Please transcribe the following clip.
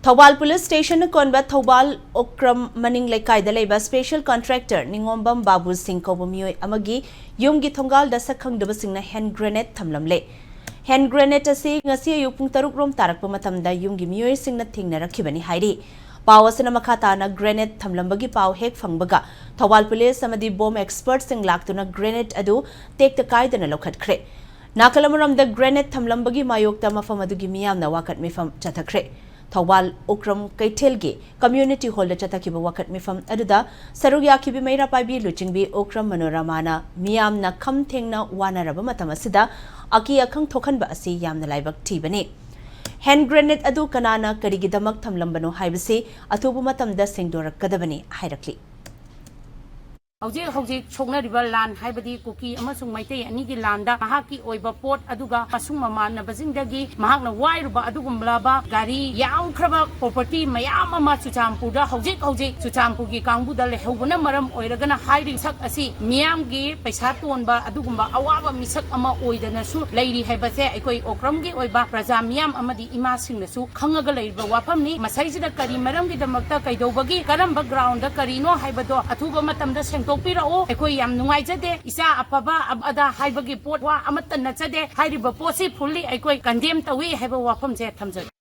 Thongal Police Station konba Thongal Okram Maning Lekai Leba Special Contractor Ningombam Babu Singh Kobumio Amagi Yumgi Thongal-Da Shak-Khangdaba Singna hand grenade Thamlamle. Hand grenade asi ngasi ayupung taruk rom tarak pamatamda Yumgi Mioy Singna Thingnarakibani Haidi. Pawasana makata na grenade Thamlambagi Paw Hek Fangbaga. Thongal Police Samadi bomb experts sing laktuna grenade adu take the kaidana lokat kre. Nakalamuram the grenade Thamlambagi Mayokta Mafamadugi Miam na wakat mifam chatakre. Thongal Okram Kaitelgi Community Hall Chatakiba Wakat Mifam Aduda Sarugyaki Meira Pabi Luchingbi Okram Manoramana Miam na Kam Tengna Wana Rabamatamasida Aki Akang Tokanba Asi Yam the Libak Tibani. Hand grenade Adu Kanana Karigidamak Thamlambano Haibasi Atubumatam da Singdora Kadabani Hairakli. Hojik Chogna River Land, Hibadi, Cookie, Amasung Maite, and Niki Landa, Mahaki, Oiba Port, Aduga, Pasuma, Nabazindagi, Mahana Wairuba, Adugum Blaba, Gari, Yam Kraba, Property, Mayama, Chutampuda, Hojik, Chutampugi, Kambuda, Lehubana Maram, Oiragana, hiding Sak Asi, Miamgi, Pesatuanba, Adugumba, Awa, Misak Ama Oidanasu, Lady Hebate, Ekoi Okramgi, Oiba, Razamiam Amadi Imasing the Su, Kangagalay, Wapamni, Masajida Kari, Maramgi, the Makta Kaidobagi, Karamba ground, the Karino, Hibado, Atuba Matam, the Piro, Ekoi Yam Nuaizade, Isa Apaba, Abada, Hibagi Port, Amatan Natsade, Hiriba Posi, Puli, Ekoi, Condemned away, have a wapam set.